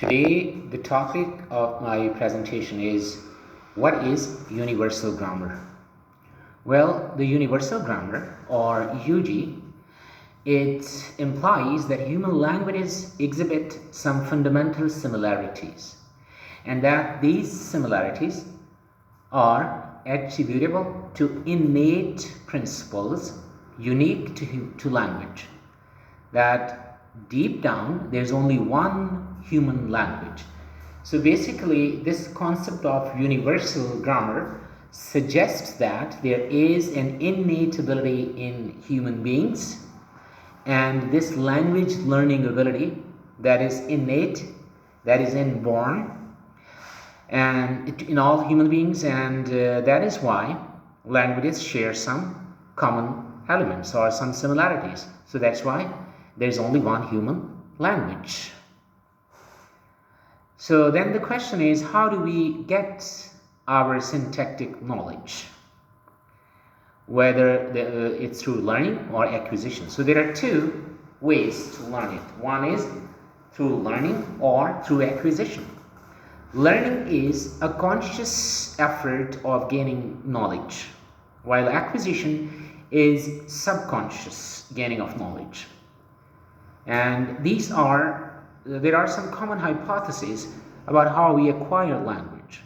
Today, the topic of my presentation is what is universal grammar? Well, the universal grammar, or UG, it implies that human languages exhibit some fundamental similarities, and that these similarities are attributable to innate principles unique to language. That deep down there's only one human language. So basically, this concept of universal grammar suggests that there is an innate ability in human beings, and this language learning ability that is innate, that is inborn, and in all human beings, and that is why languages share some common elements or some similarities. So that's why there's only one human language. So then the question is, how do we get our syntactic knowledge? Whether it's through learning or acquisition. So there are two ways to learn it. One is through learning or through acquisition. Learning is a conscious effort of gaining knowledge, while acquisition is subconscious gaining of knowledge. And there are some common hypotheses about how we acquire language.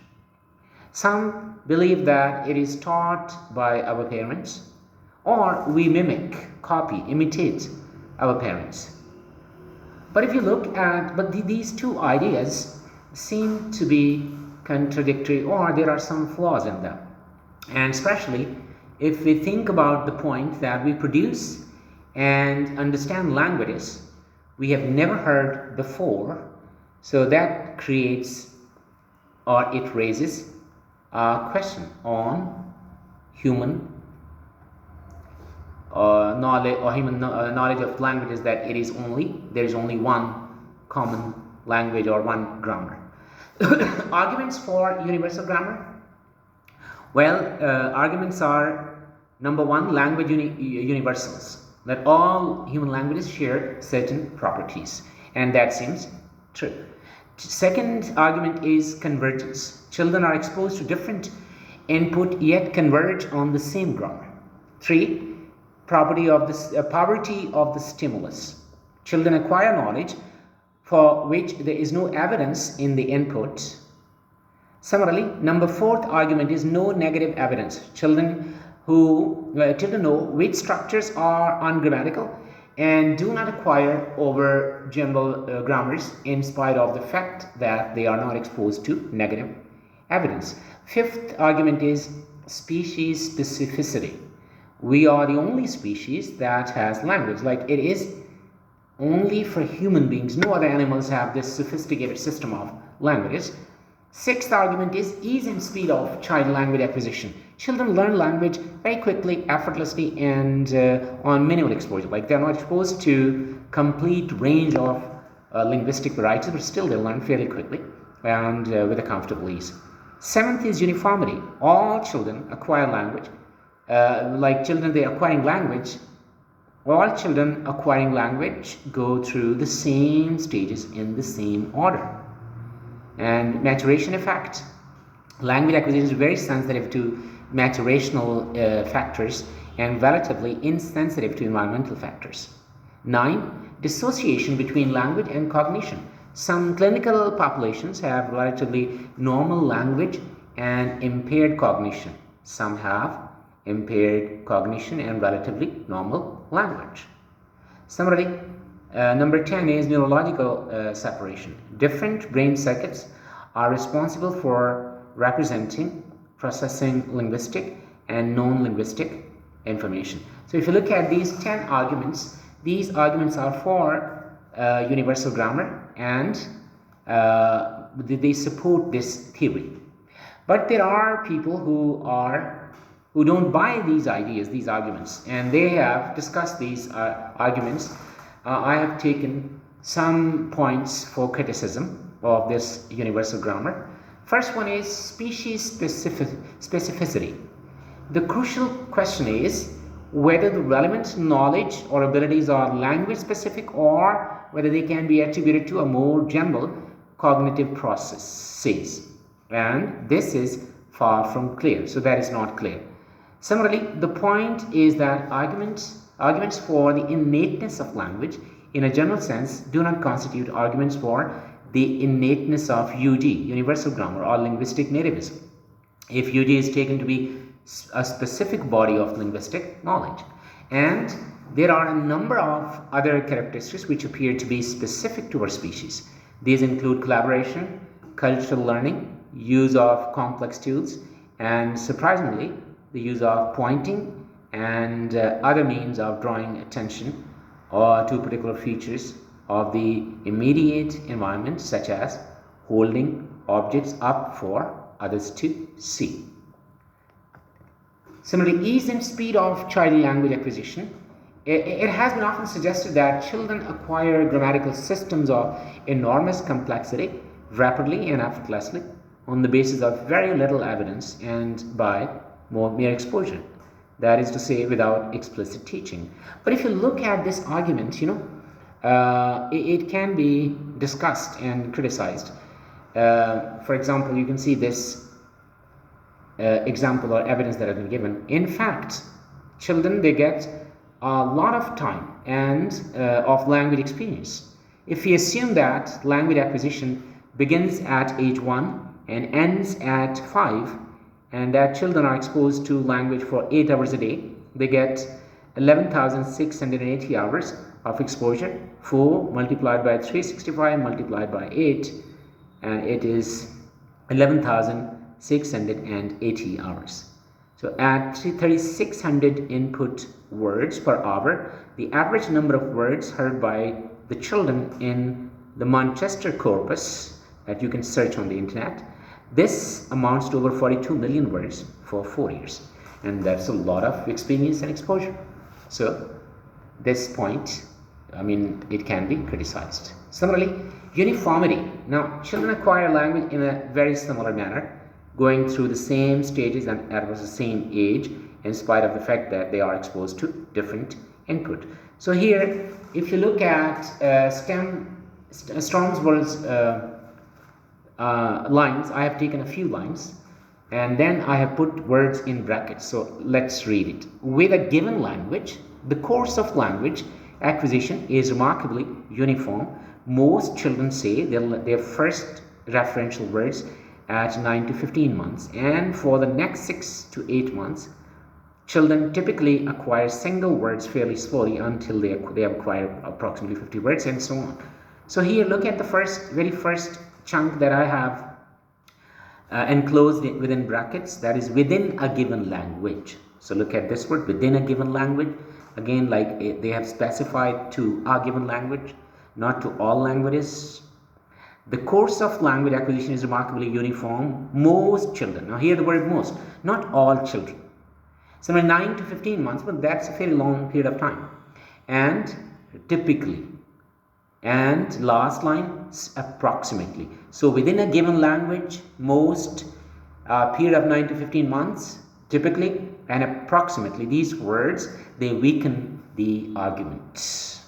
Some believe that it is taught by our parents, or we mimic, copy, imitate our parents. But if you look at, these two ideas seem to be contradictory, or there are some flaws in them. And especially if we think about the point that we produce and understand languages we have never heard before, so that creates, or it raises a question on human knowledge, or human knowledge of languages, that there is only one common language or one grammar. Arguments for universal grammar. Well, arguments are: number one, language universals, that all human languages share certain properties, and that seems true. Second argument is convergence. Children are exposed to different input yet converge on the same grammar. 3. Poverty of the stimulus. Children acquire knowledge for which there is no evidence in the input. Similarly, number fourth argument is no negative evidence. Children know which structures are ungrammatical and do not acquire over jumble grammars in spite of the fact that they are not exposed to negative evidence. Fifth argument is species specificity. We are the only species that has language. Like, it is only for human beings. No other animals have this sophisticated system of languages. Sixth argument is ease and speed of child language acquisition. Children learn language very quickly, effortlessly, and on minimal exposure. Like, they're not exposed to complete range of linguistic varieties, but still they learn fairly quickly and with a comfortable ease. Seventh is uniformity. All children acquire language. Like children, they're acquiring language. All children acquiring language go through the same stages in the same order. And maturation effect. Language acquisition is very sensitive to maturational factors and relatively insensitive to environmental factors. 9. Dissociation between language and cognition. Some clinical populations have relatively normal language and impaired cognition. Some have impaired cognition and relatively normal language. Similarly, number 10 is neurological separation. Different brain circuits are responsible for representing, processing linguistic and non-linguistic information. So if you look at these 10 arguments, these arguments are for universal grammar, and they support this theory. But there are people who don't buy these ideas, these arguments, and they have discussed these arguments. I have taken some points for criticism of this universal grammar. First one is species specificity. The crucial question is whether the relevant knowledge or abilities are language specific, or whether they can be attributed to a more general cognitive processes, and this is far from clear, so that is not clear. Similarly, the point is that arguments for the innateness of language in a general sense do not constitute arguments for the innateness of UG, universal grammar, or linguistic nativism, if UG is taken to be a specific body of linguistic knowledge. And there are a number of other characteristics which appear to be specific to our species. These include collaboration, cultural learning, use of complex tools, and surprisingly, the use of pointing and other means of drawing attention to particular features of the immediate environment, such as holding objects up for others to see. Similarly, ease and speed of child language acquisition. It has been often suggested that children acquire grammatical systems of enormous complexity rapidly and effortlessly on the basis of very little evidence and by mere exposure. That is to say, without explicit teaching. But if you look at this argument, it can be discussed and criticized. For example, you can see this example or evidence that has been given. In fact, children, they get a lot of time and of language experience. If we assume that language acquisition begins at age 1 and ends at 5, and that children are exposed to language for 8 hours a day, they get 11,680 hours of exposure. 4 multiplied by 365 multiplied by 8, and it is 11,680 hours. So at 3,600 input words per hour, the average number of words heard by the children in the Manchester corpus that you can search on the internet, this amounts to over 42 million words for 4 years, and that's a lot of experience and exposure. So this point, it can be criticized. Similarly, uniformity. Now, children acquire language in a very similar manner, going through the same stages and at the same age, in spite of the fact that they are exposed to different input. So here, if you look at Strong's lines, I have taken a few lines and then I have put words in brackets. So let's read it. With a given language, the course of language acquisition is remarkably uniform. Most children say their first referential words at 9 to 15 months, and for the next 6 to 8 months, children typically acquire single words fairly slowly until they have acquired approximately 50 words, and so on. So here, look at the very first chunk that I have enclosed within brackets, that is within a given language. So look at this word, within a given language. Again, like they have specified to a given language, not to all languages. The course of language acquisition is remarkably uniform. Most children, now here the word most, not all children. So 9 to 15 months, but that's a fairly long period of time. And typically, and last line, approximately. So within a given language, most period of 9 to 15 months, typically and approximately, these words, they weaken the argument.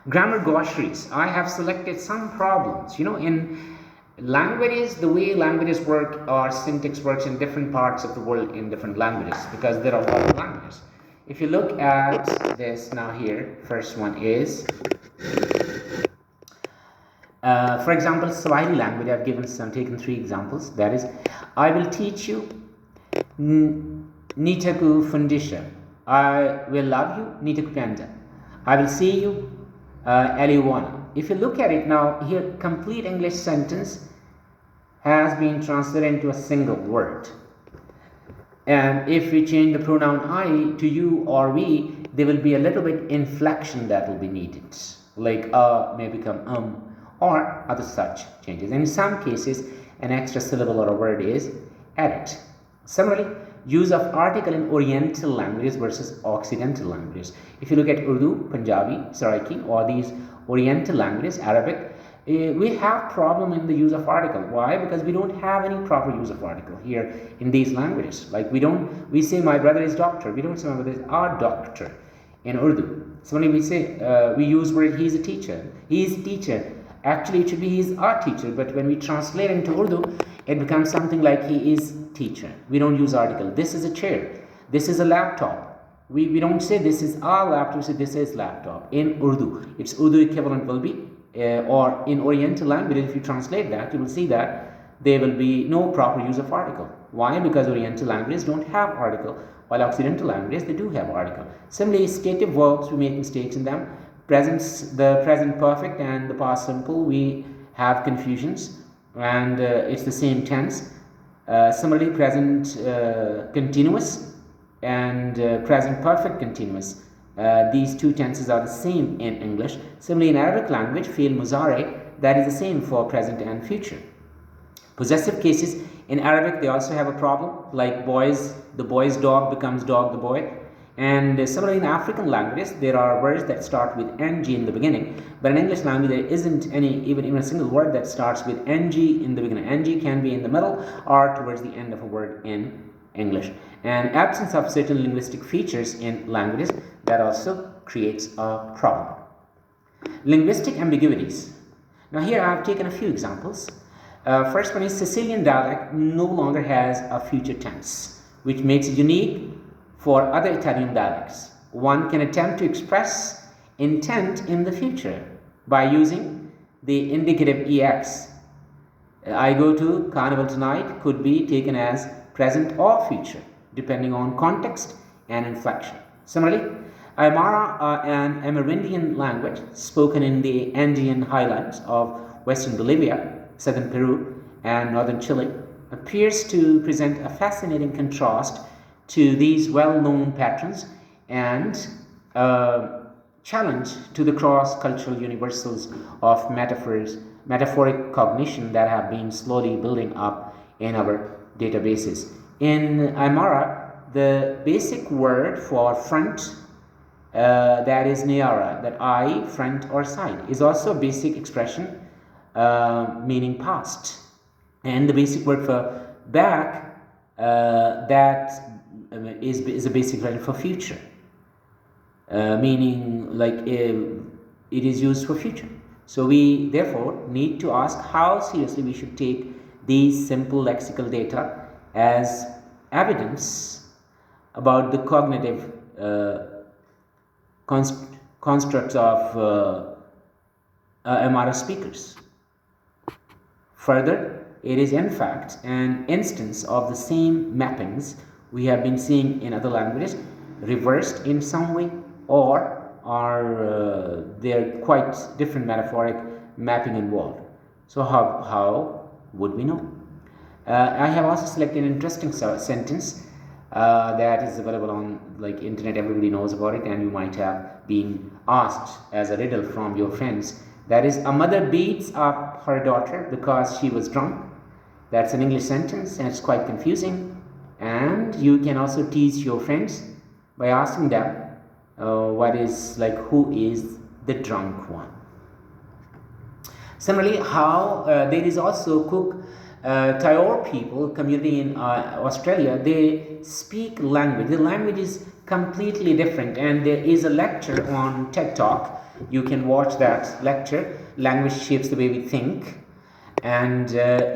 Grammar glossaries. I have selected some problems. In languages, the way languages work or syntax works in different parts of the world in different languages, because there are a lot of languages. If you look at this now here, first one is, for example, Swahili language. I've taken 3 examples. That is, I will teach you, nitakufundisha. I will love you, nitakupenda. I will see you, Eliwana. If you look at it now, here complete English sentence has been translated into a single word. And if we change the pronoun I to you or we, there will be a little bit inflection that will be needed. Like may become or other such changes. And in some cases, an extra syllable or a word is added. Similarly, use of article in Oriental languages versus Occidental languages. If you look at Urdu, Punjabi, Saraiki, or these Oriental languages, Arabic, we have problem in the use of article. Why? Because we don't have any proper use of article here in these languages. Like we say my brother is doctor. We don't say my brother is our doctor in Urdu. So when we say, we use word he is a teacher. He is teacher. Actually, it should be he is our teacher, but when we translate into Urdu, it becomes something like he is teacher. We don't use article. This is a chair. This is a laptop. We don't say this is our laptop, we say this is laptop. In Urdu, its Urdu equivalent will be, or in Oriental language, if you translate that, you will see that there will be no proper use of article. Why? Because Oriental languages don't have article, while Occidental languages, they do have article. Similarly, stative verbs, we make mistakes in them. The present perfect and the past simple, we have confusions, and it's the same tense. Similarly, present continuous and present perfect continuous. These two tenses are the same in English. Similarly, in Arabic language, fi'l muzari, that is the same for present and future. Possessive cases in Arabic, they also have a problem, like boys, the boy's dog becomes dog the boy. And similarly, in African languages, there are words that start with ng in the beginning, but in English language, there isn't even a single word that starts with ng in the beginning. Ng can be in the middle or towards the end of a word in English. And absence of certain linguistic features in languages, that also creates a problem. Linguistic ambiguities. Now here I have taken a few examples. First one is Sicilian dialect no longer has a future tense, which makes it unique for other Italian dialects. One can attempt to express intent in the future by using the indicative EX. I go to carnival tonight could be taken as present or future, depending on context and inflection. Similarly, Aymara, an Amerindian language spoken in the Andean highlands of western Bolivia, southern Peru, and northern Chile, appears to present a fascinating contrast to these well-known patterns and challenge to the cross-cultural universals of metaphoric cognition that have been slowly building up in our databases. In Aymara, the basic word for front, that is neara, that eye, front or side, is also a basic expression meaning past. And the basic word for back, that is a basic expression for future, meaning like it is used for future. So we therefore need to ask how seriously we should take these simple lexical data as evidence about the cognitive constructs of Aymara speakers. Further, it is in fact an instance of the same mappings we have been seeing in other languages, reversed in some way, or are there quite different metaphoric mapping involved. So how would we know? I have also selected an interesting sentence that is available on like internet. Everybody knows about it, and you might have been asked as a riddle from your friends. That is, a mother beats up her daughter because she was drunk. That's an English sentence, and it's quite confusing. And you can also tease your friends by asking them who is the drunk one. Similarly, how there is also Cook Tayor people community in Australia. They speak language. The language is completely different, and there is a lecture on TED Talk. You can watch that lecture. Language shapes the way we think. And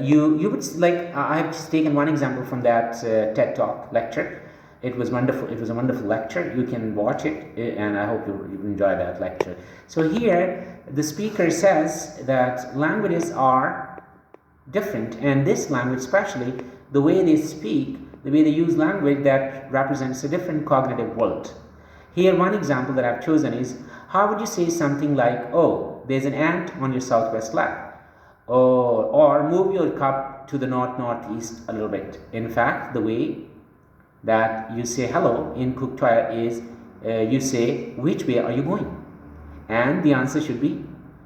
you would like, I have just taken one example from that TED Talk lecture. It was wonderful. It was a wonderful lecture. You can watch it, and I hope you enjoy that lecture. So here, the speaker says that languages are different, and this language, especially the way they speak, the way they use language, that represents a different cognitive world. Here, one example that I've chosen is, how would you say something like, oh, there's an ant on your southwest lap? Or move your cup to the northeast a little bit. In fact, the way that you say hello in Kuktaya is you say, which way are you going? And the answer should be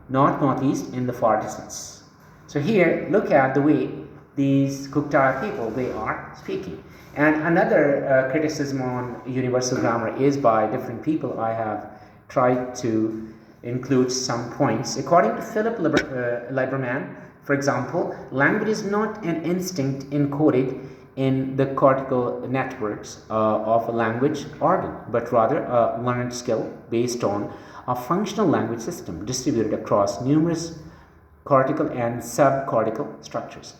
northeast in the far distance. So here, look at the way these Kuktaya people, they are speaking. And another criticism on universal grammar is by different people. I have tried to include some points. According to Philip Lieberman, for example, language is not an instinct encoded in the cortical networks of a language organ, but rather a learned skill based on a functional language system distributed across numerous cortical and subcortical structures.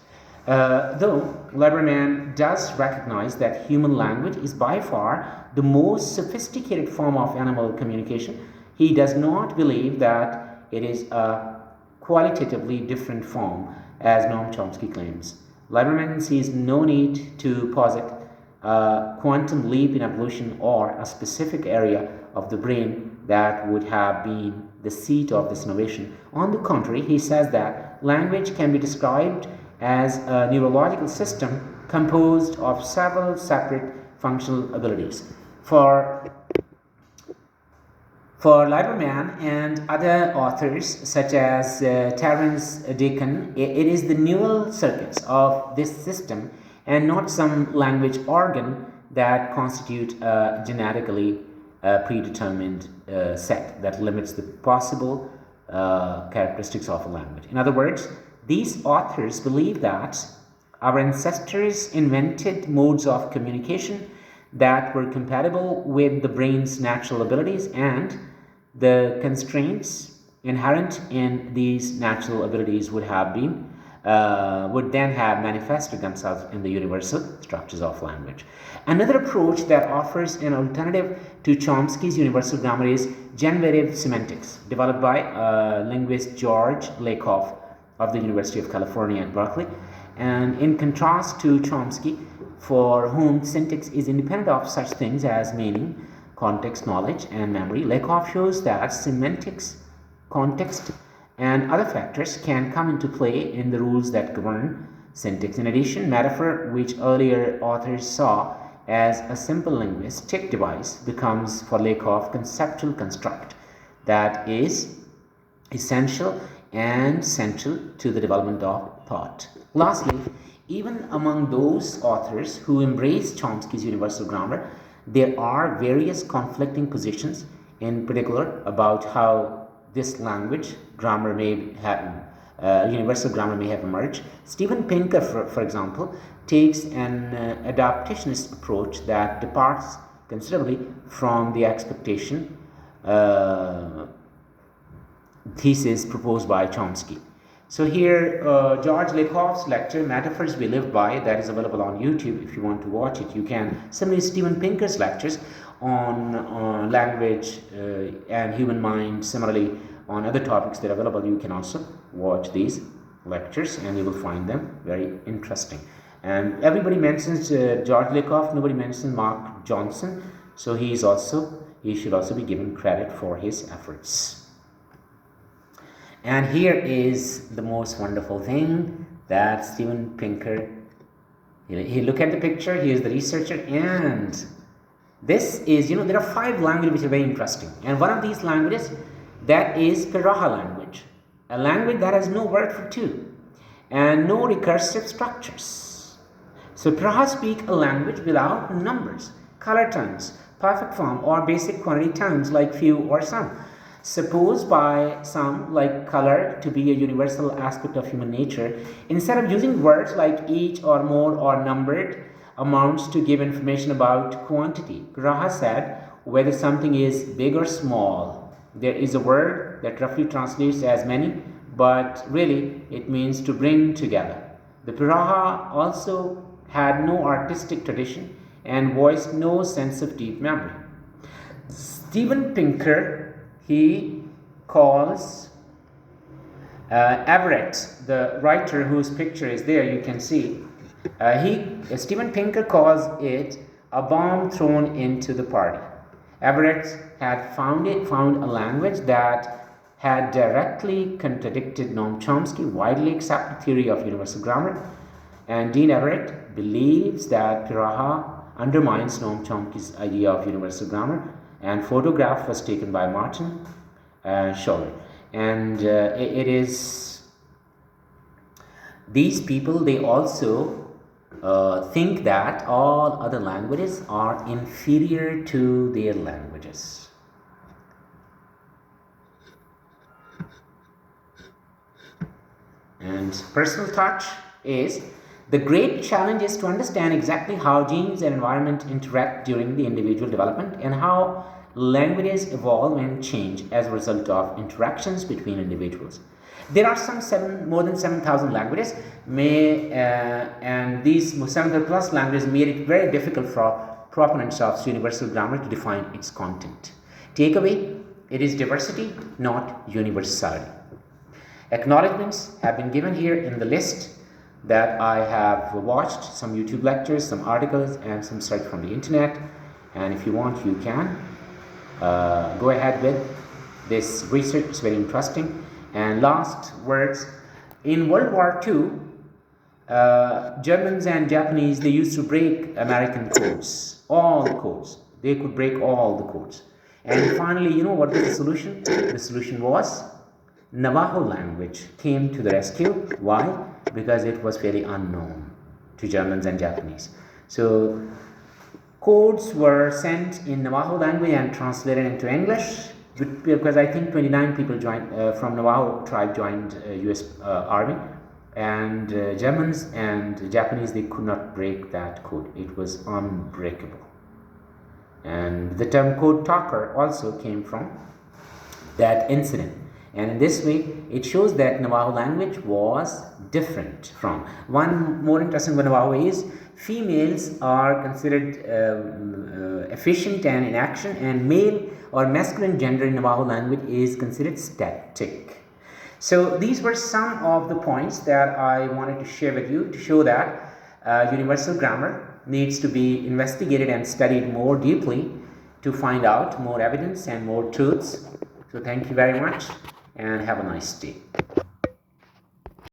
Though Lieberman does recognize that human language is by far the most sophisticated form of animal communication, he does not believe that it is a qualitatively different form, as Noam Chomsky claims. Lieberman sees no need to posit a quantum leap in evolution or a specific area of the brain that would have been the seat of this innovation. On the contrary, he says that language can be described as a neurological system composed of several separate functional abilities. For Lieberman and other authors such as Terence Deacon, it is the neural circuits of this system and not some language organ that constitute a genetically predetermined set that limits the possible characteristics of a language. In other words, these authors believe that our ancestors invented modes of communication that were compatible with the brain's natural abilities, and the constraints inherent in these natural abilities would then have manifested themselves in the universal structures of language. Another approach that offers an alternative to Chomsky's universal grammar is generative semantics, developed by linguist George Lakoff of the University of California at Berkeley. And in contrast to Chomsky, for whom syntax is independent of such things as meaning, context, knowledge, and memory, Lakoff shows that semantics, context, and other factors can come into play in the rules that govern syntax. In addition, metaphor, which earlier authors saw as a simple linguistic device, becomes for Lakoff conceptual construct that is essential and central to the development of thought. Lastly, even among those authors who embrace Chomsky's universal grammar, there are various conflicting positions, in particular about how this language grammar may have universal grammar may have emerged. Steven Pinker, for example, takes an adaptationist approach that departs considerably from the expectation thesis proposed by Chomsky. So here, George Lakoff's lecture, Metaphors We Live By, that is available on YouTube. If you want to watch it, you can. Similarly, Steven Pinker's lectures on language and human mind, similarly on other topics that are available, you can also watch these lectures and you will find them very interesting. And everybody mentions George Lakoff, nobody mentions Mark Johnson, so he should also be given credit for his efforts. And here is the most wonderful thing that Steven Pinker, he look at the picture, he is the researcher, and this is, there are 5 languages which are very interesting. And one of these languages, that is Piraha language, a language that has no word for two and no recursive structures. So Piraha speak a language without numbers, color terms, perfect form, or basic quantity terms like few or some. Supposed by some, like color, to be a universal aspect of human nature, instead of using words like each or more or numbered amounts to give information about quantity, Piraha said whether something is big or small. There is a word that roughly translates as many, but really it means to bring together. The Piraha also had no artistic tradition and voiced no sense of deep memory. Steven Pinker, he calls Everett, the writer whose picture is there, you can see, Steven Pinker calls it a bomb thrown into the party. Everett had found a language that had directly contradicted Noam Chomsky's widely accepted theory of universal grammar, and Dean Everett believes that Piraha undermines Noam Chomsky's idea of universal grammar, and photograph was taken by Martin Scholler. And it is these people, they also think that all other languages are inferior to their languages. And personal touch is, the great challenge is to understand exactly how genes and environment interact during the individual development and how languages evolve and change as a result of interactions between individuals. There are more than 7,000 languages, and these 700 plus languages made it very difficult for proponents of universal grammar to define its content. Takeaway: it is diversity, not universality. Acknowledgements have been given here in the list that I have watched, some YouTube lectures, some articles, and some search from the internet. And if you want, you can go ahead with this research. It's very interesting. And last words: in World War II, Germans and Japanese, they used to break American codes, all the codes. They could break all the codes. And finally, you know what was the solution? The solution was Navajo language came to the rescue. Why? Because it was very unknown to Germans and Japanese. So codes were sent in Navajo language and translated into English, because I think 29 people joined from Navajo tribe joined US Army, and Germans and Japanese, they could not break that code. It was unbreakable. And the term code talker also came from that incident. And in this way, it shows that Navajo language was different from. One more interesting one Navajo is females are considered efficient and in action, and male or masculine gender in Navajo language is considered static. So these were some of the points that I wanted to share with you to show that universal grammar needs to be investigated and studied more deeply to find out more evidence and more truths. So thank you very much and have a nice day.